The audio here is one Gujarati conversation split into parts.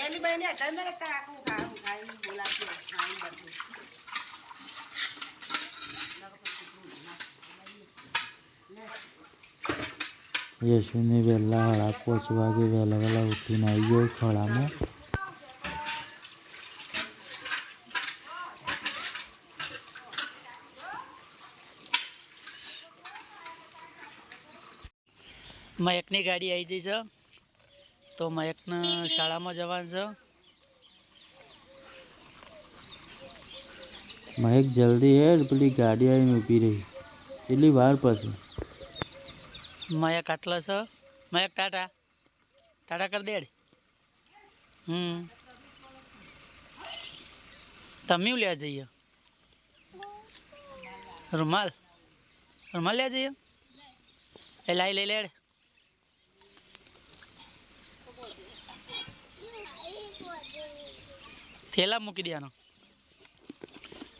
એની બહેને તમે કાકુ ખાવું ખાઈ બોલાતી ખાઈ બધું યશુને વહેલા 5:30 વાગે વહેલા ઉઠીને આવી ગયો ખળામાં. મયકની ગાડી આવી જઈ છે તો મયકને શાળામાં જવાનું છે. મહેક જલ્દી હેડ, પેલી ગાડી આવીને ઊભી રહી. એટલી વાર પછી મયક આટલા છે. મયક ટાટા ટાટા કરી દેડ. તમે લેવા જઈએ રૂમાલ રૂમાલ લેવા જઈએ. એ લાઈ લઈ લેડ. થેલા મૂકી દેવાનો.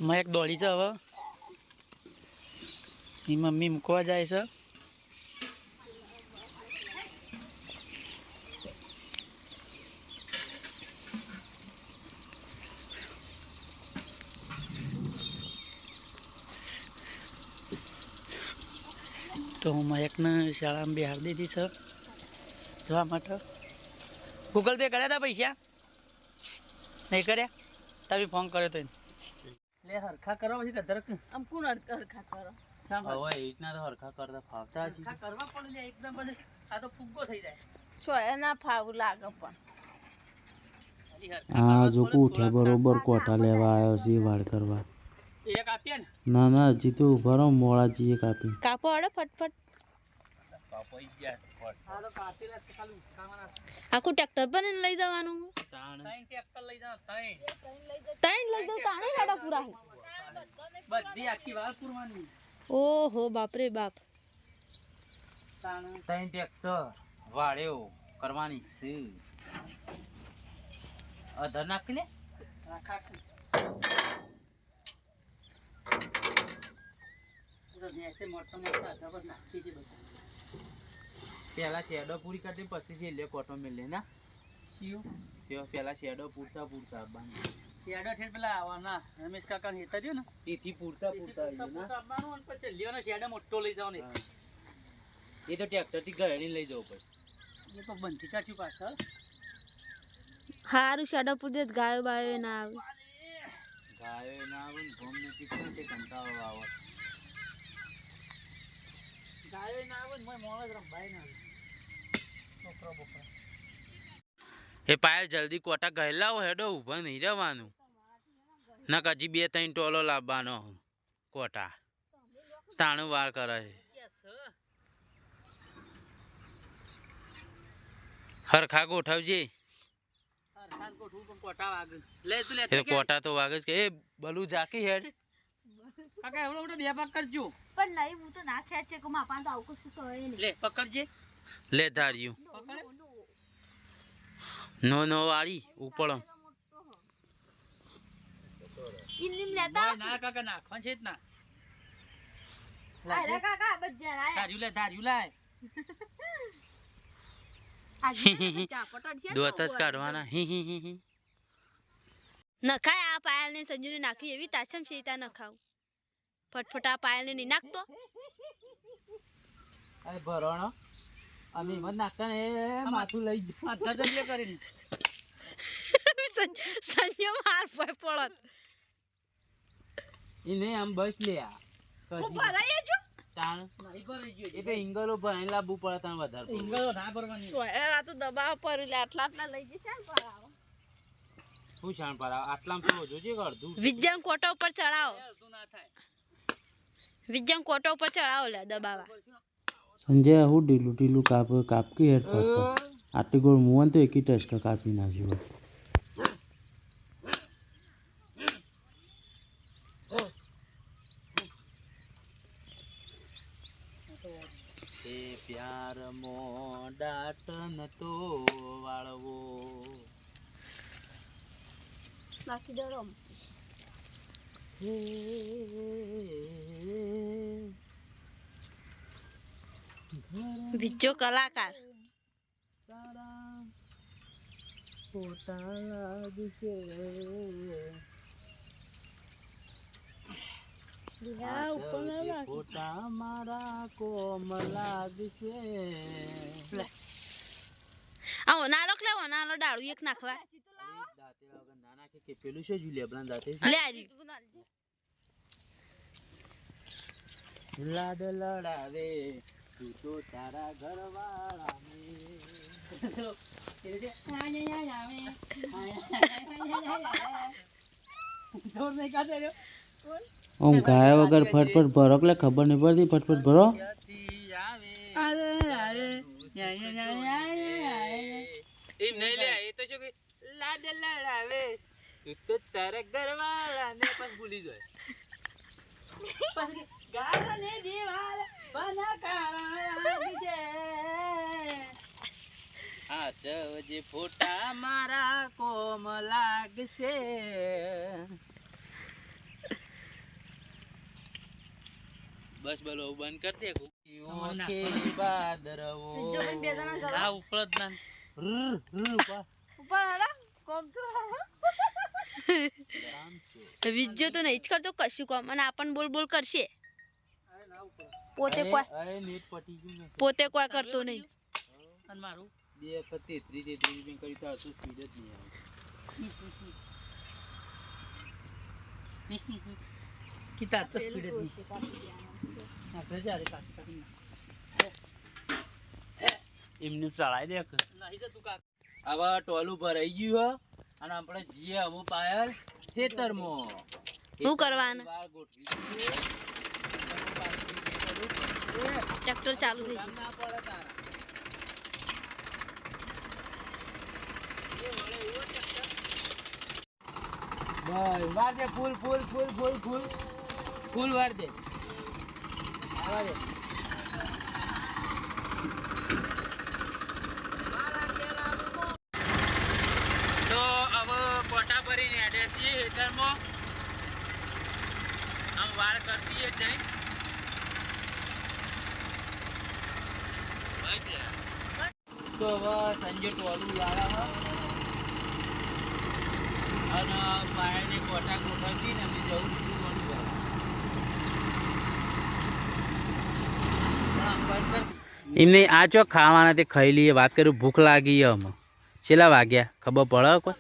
મયક દોડી છે હવે. એ મમ્મી મૂકવા જાય છે. તો હું મયકને શાળામાં બિહાર દીધી છે જવા માટે. ગૂગલ પે કર્યા હતા પૈસા નહીં કર્યા? તમે ફોન કર્યો તો લે હરખા કરો પછી કદર આમ કોણ હરખા કરો હવે એ રીતના તો હરખા કરતા ફાવતા હશે. હરખા કરવા પડે લે એકદમ પછી આ તો ફુગ્ગો થઈ જાય. સોય ના ફાવું લાગે પણ હા જો ઉઠ્યા બરોબર કોઠા લેવા આવ્યો છે વાળ કરવા. એક આપીએ ને ના ના હજી તો ઉભા રહો, મોડા જઈએ કાપી. કાપો હડો ફટફટ. આખું ટ્રેક્ટર પર લઈ જવાનું. ત્રણ લઈ જાવ તાણે હેડો પૂરા બધી આખી વાર પૂરવાની. ઓહો બાપરે બાપ. ત્રણ ટ્રેક્ટર વાળ્યો કરવાની છે. અધર નાખી લે. પેલા શેડો પૂરી કરી પછી લે કોટો મેલે ના પેલા શેડો પૂરતા શેડો છે પેલા આવવાના રમેશ કાકા ને હેતા ને તેથી પૂરતા પછી લ્યો શેડો મોટો લઈ જાવ ને એ તો ટ્રેક્ટર થી ઘરે લઈ જવું પડે. એ તો બંધી કાઢ્યું પાછળ. હારું શેડો પૂજે ગાયો બાયો ના આવે. ગાયો ના આવે ને ભમ નથી પણ તે કંટાળો આવે. ગાયો ના આવે ને મોણસ રંભાઈ ના આવે. છોકરો બોકરો એ પાયલ જલ્દી કોટા ગયેલા હો હેડો ઊભા નહીં રહેવાનું. ના કજી 2-3 ટોલો લાવવાનો કોટા તાણું વાર કરે છે. હરખા ગોઠવજે. કોટા તો વાગે કે એ બલુ જાકી હેડ કાકા એવડો મોટો 2 ભાગ કરજો. પણ નહીં હું તો ના ખેંચે કે માપા તો આવું કશું કહે નહીં. લે પકડજે. લે ધાર્યું નો વાળી ઉપર ઇન્દિમ લેતા ના કાકા નાખવા છે જ ના. અરે કાકા બસ જણાય ધાર્યું લાય. દોતસ કાઢવાના નખાય. આ પાયલ ને સંજુ ને નાખી એવી તાછમ સીતા નખાવ ફટફટ. આ પાયલ ને નહીં નાખતો. અરે ભરોણો અમે મત નાખતા ને માથું લઈ માથા જલ્દી કરીને સંજુ માર પડત ઈ ને આમ બસ લે આ ભરાય જો તાણ નહીં ભરાઈ ગયો. એ તો ઇંગલો ભરાઈ લાવવું પડે તાણ વધારે. ઇંગલો ના ભરવાની. આ તો દબાવ પર આટલા લઈ જશે ને ભરાવો. શું શાણ ભરાવ આટલામાં તો જોજે અડધું. વિજ્ઞાન કોટા ઉપર ચડાવો. વિજ્ઞાન કોટા ઉપર ચડાવો લે દબાવા. સંજય હું ઢીલું કાપકી હેડ કરતો. આટલી ગોળ મુવન તો એકી ટચકા કાપી નાખ્યો. પ્યાર મો દાટ નતો વાળવો. નાખી દો રમ. બીજો કલાકાર તારા ફોટા લાગશે ફોટા મારા કોમ લાગશે આવો નાળક લેવો નાનો ડાળું એક નાખવા દાંતેડા વગર ના નાખે કે પેલું છે જુ લેબડા દાંતે લે આરી લાડ લડાવે તું તો તારા ઘરવાળાને આમ ગાયા વગર ફટફટ ભરો એટલે ખબર નહીં પડતી ફટફટ ભરો એમ નહીં લે એ તો શું કે લાડ લડાવે તું તો તારા ઘરવાળાને બસ ભૂલી જાય પછી ગાળાને દીવાલ બના કાળા આ ચવજે ફોટા મારા કોમ લાગશે બસ બોલો બંધ કર દે કે બાદરવો આ ઉપર જ ના બીજો તો નહીં જ કરતો કશું કામ અને આપણ બોલ બોલ કરશે પોતે કોઈ કરતો નહીં અને મારું 2 વખત 33 બેન કરી તો આટલું સ્પીડ જ નહીં આવે કિતા તો સ્પીડ જ નહીં આપણે જારે કાકી એમને ચડાઈ દે નહીં તો તું કાક આવા ટોલું ભરાઈ ગયું હ અને આપણે જીએ અમુ પાયર ખેતરમાં શું કરવાનું ટ્રેક્ટર ચાલુ થઈ ગયું ના પડે તારા બસ વાર દે ફૂલ ફૂલ ફૂલ ફૂલ ફૂલ ફૂલ વાર દે આવા દે તો હવે પોટા ભરીને હેડે છીએ હેઠળમાં આમ વાળ કરતી જ જઈ તો હવે સંજય ટોલું વાળા અને પાયાને કોટા ગોઠવતી ને અમે જવું બીજું મળું એમને આ ચો ખાવાના તે ખાઈ લઈએ વાત કરું ભૂખ લાગી અમે છેલ્લા વાગ્યા ખબર પડે કોઈ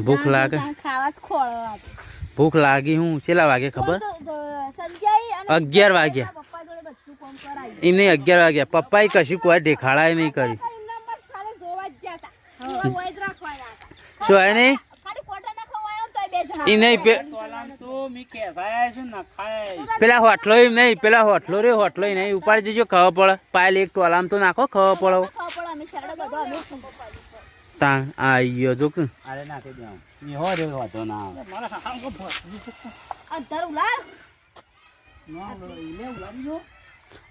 ભૂખ લાગે ભૂખ લાગી હું છેલ્લા વાગે ખબર 11 વાગ્યા એમને 11 વાગ્યા પપ્પાએ કશું કોઈ દેખાડાય નહીં કરી શું હે નહીં પેલા હોટલો એમ નહીં પેલા હોટલો રે હોટલો નહીં ઉપાડી જજો ખબર પડે પાયલ એક ટોલામ તો નાખો ખબર પડે તા આ ગયો જો કે અરે નાખી દઉં ઈ હો રે વાતો ના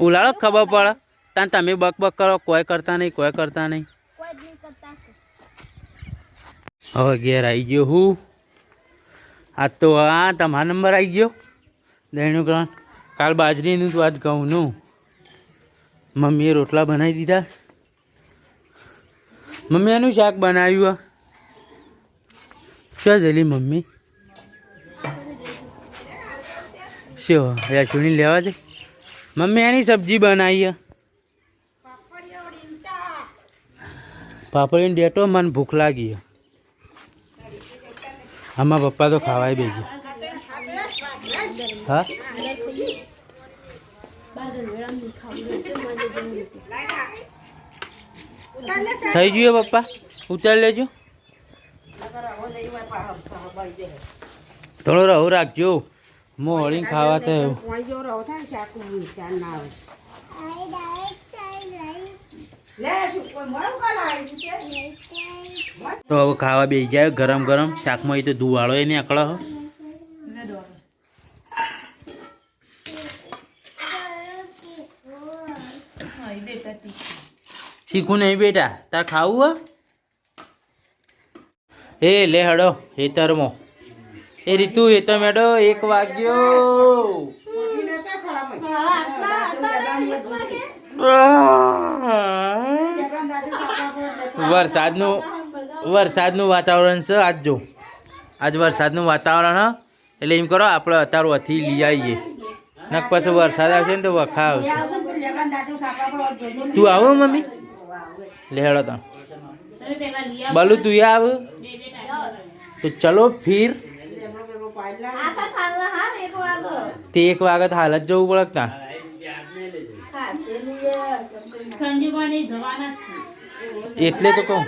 ઉલાળો ખબર પડે તા તમે બક બક કરો કોઈ કરતા નહીં કોઈ કરતા નહીં હવે ઘેર આવી ગયો હું આ તો આ તમારો નંબર આવી ગયો દહીંનું ગ્રાન કાલ બાજરીનું તો આજ ઘઉંનું મમ્મીએ રોટલા બનાવી દીધા મમ્મી આનું શાક બનાવ્યું શું જલી મમ્મી શું યશુની લેવા દે મમ્મી આની સબ્જી બનાવી પાપડીને ડેટો મને ભૂખ લાગી આમાં પપ્પા તો ખાવાય બેસી હા થઈ ગયું પપ્પા ઉતાર લેજો થોડો રહો રાખજો મોળીને ખાવા તો તો હવે ખાવા બેસી જાય ગરમ ગરમ શાકમાં એ તો ધુવાળો એ નીકળો શીખું નહીં બેટા તાર ખાવું હે એ લે હડો હેતરમાં એ રીતુ એ તો મેડો 1 વાગ્યો. વરસાદનું વાતાવરણ છે આજ. જો આજ વરસાદનું વાતાવરણ હ એટલે એમ કરો આપણે અત્યારે વથી લઈ આવીએ. નક પછી વરસાદ આવશે ને તો વખા આવશે. તું આવો મમ્મી લે હેડો તા બલુ તું આવ તો ચલો ફિર તે 1 વાગે તો હાલ જ જવું પડે. એટલે તો કહું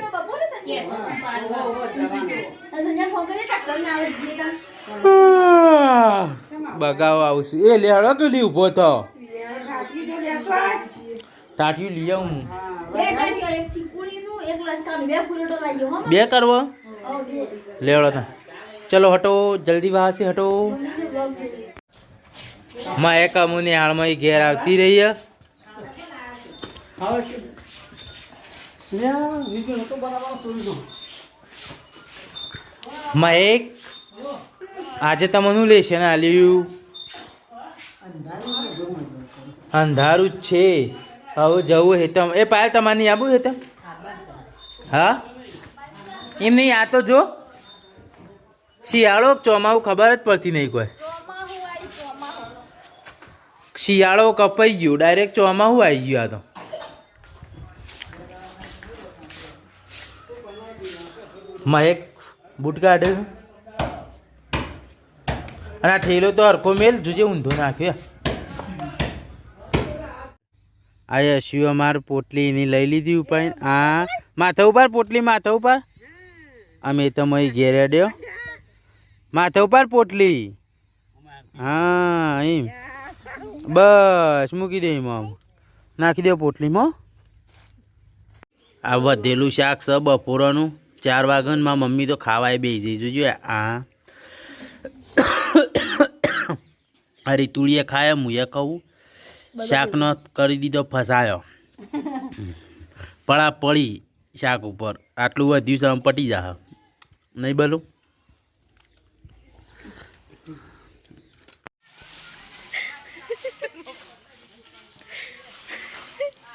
બગાવ આવશે. એ લે હળો કે લી ઉભો થો ટાટિયું લઈ આવું. 2 કરવો લેવડો તા. ચલો હટો જલ્દી વહાં से હટો. માં એક અમુને હાલમાં ઘેર આવતી રહી હે. મહેક આજે તમને લેશે ને આલ્યું અંધારું જ છે. હવે જવું હેતમ એ પાયલ તમારે નહીં આવું હેતમ. હા એમ નહીં આ તો જો શિયાળો ચોમાવું ખબર જ પડતી નહીં કોઈ. શિયાળો કપાઈ ગયું ડાયરેક્ટ ચોમાવું આવી ગયું. આ તો મહેક બૂટ કાઢે અને આ ઠેલો તો હરખો મેલ જોજે ઊંધો નાખ્યો. આ યશુ અમાર પોટલી એની લઈ લીધી ઉપાય. આ માથા ઉપર પોટલી માથા ઉપર અમે તો મય ઘેર અડ્યો માથા ઉપર પોટલી. હા એમ બસ મૂકી દે એમાં નાખી દે પોટલીમાં. આ વધેલું શાક છે બપોરનું 4 વાગ્યામાં મમ્મી તો ખાવાય બે જઈ જોજો. આ રીતુડીએ ખાય મુએ કહું શાકનો કરી દીધો ફસાયો પડા પડી શાક ઉપર. આટલું વધ્યું છે આમ પટી જા નહીં બોલું.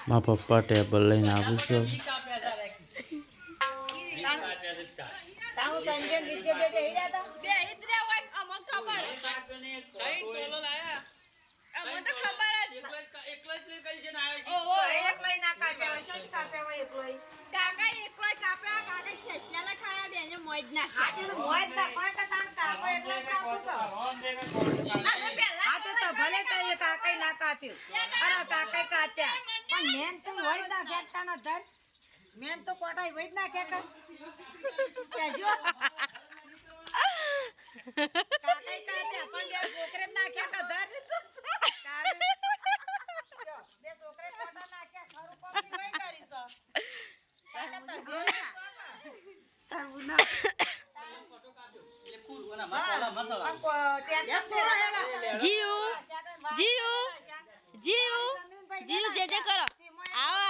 મારા પપ્પા ટેબલ લઈને આવું છે. મેન તો કોટાઈ વઈ નાખે કે કેજો કાકાઈ કાપ્યા પણ બે છોકરે નાખ્યા કે ધર બે છોકરે કોટા નાખ્યા ખરું કોપી વઈ કરીશ કાકા તો બે તારું ના જીયુ જીયુ જીયુ જીયુ જે જે કરો. આવો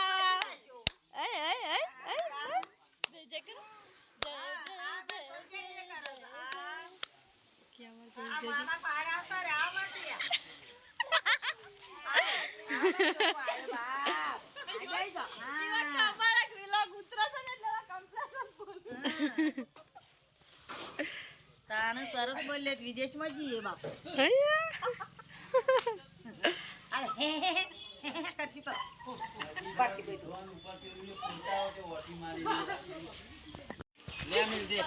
તાને સરસ બોલે વિદેશમાં જઈએ બાપ. અરે હે કરશી પર બાકી બધું લે મિલ દે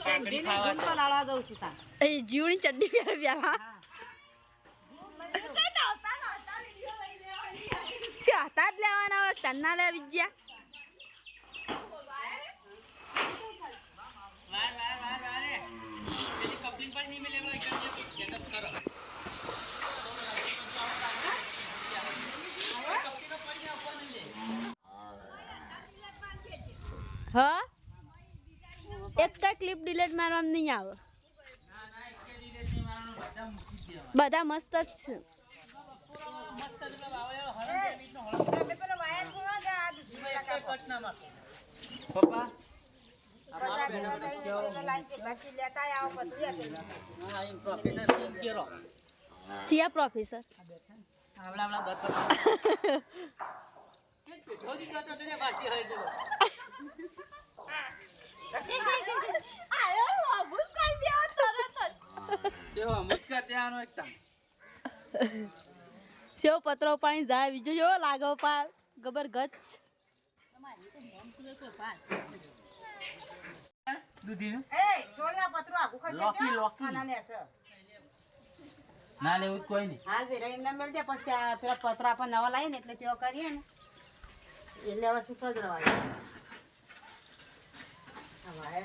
ચંડી ને ગુણ તો લાળવા જાઉં છું તા. એ જીવની ચડ્ડી પહેરે પ્યારા હતા જ લેવાના હોય તન્ના લે વિજ્યા. હા એક કઈ ક્લિપ ડિલીટ મારવામાં નહીં આવે. બધા મસ્ત જ છે. પપ્પા બધા ભેગા થઈને પેલો લાઈન ભેગા થી લેતા આવો બધું લે પેલું. હા એમ પ્રોફેસર ટીમ કેરો સિયા પ્રોફેસર આવડા દત્ત જોજી દત્ત તેને બાકી હોય તો આયો વાબુસ કરી દેવા તરત તેઓ અમુક કર દેવાનો એક તાણ સેવ પત્રો પાણી જાય બીજો જો લાગો પાર ગબર ગચ દૂધીનું એ સોળિયા પત્રો આખું ખસે લોકી, લોકી. ખાના લેશે ના લેવું જ કોઈ નહીં હાલ વેરા એમને મેલ દે પછી આ પેલા પત્રો આપણે નવા લાવીએ ને એટલે તેઓ કરીએ ને એટલે હવે શું જ રવાય હવે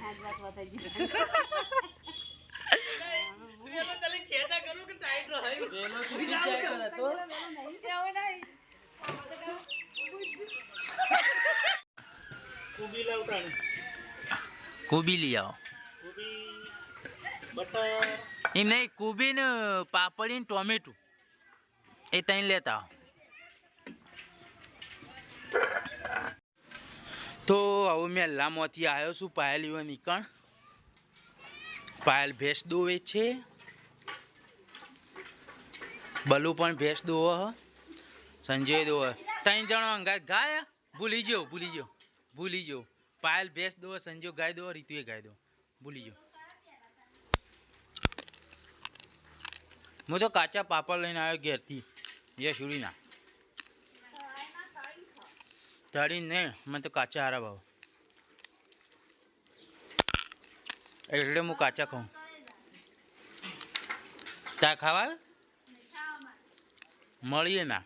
હાથ વાત બતાવી દીધી. વેલો તું વિચાર કરે તો કોબી લઈ આવો એમ નહીં કોબી ને પાપડી ને ટોમેટું એ ત્રણ લેતા આવો તો હવે મેલ્લામાંથી આવ્યો છું પાયલ એવો નીકળ પાયલ ભેંસ દોવે છે બલુ પણ ભેંસ દોવે હ સંજય દોવે ત્રણ જણો અંગાત ગાય ભૂલી ગયો પાયલ ભેંસ દોવે સંજય ગાય દોવે રીતુએ ગાય દો ભૂલી ગયો હું તો કાચા પાપડ લઈને આવ્યો ઘેરથી યશુડીના તળી ને મને તો કાચા હારા ભાવ એટલે હું કાચા ખાઉં તા ખાવા મળીએ ના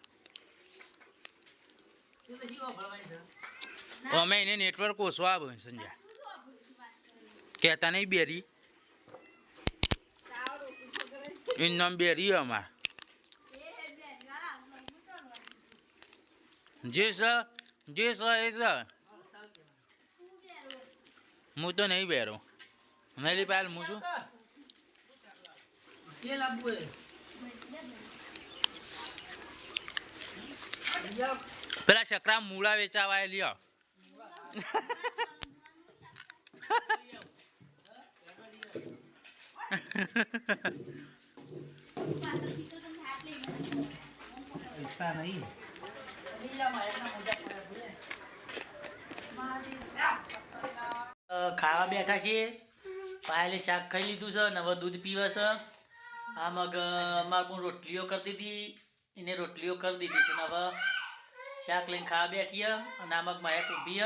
અમે એને નેટવર્ક ઓછો આવે સંજય કહેતા નહીં બેરી એનું નામ બેરી અમાર જે સર એ સર હું તો નહીં બેરો મેલી પાલ હું છું પેલા શકરા મૂળા વેચાવા લ્યો ખાવા બેઠા છીએ પાયલે શાક ખાઈ લીધું છે ને હવે દૂધ પીવે છે આ મગ અમારે હું રોટલીઓ કરતી હતી એને રોટલીઓ કરી દીધી છે ને હવે શાક લઈને ખાવા બેઠી અને આ મગ માયા ઊભી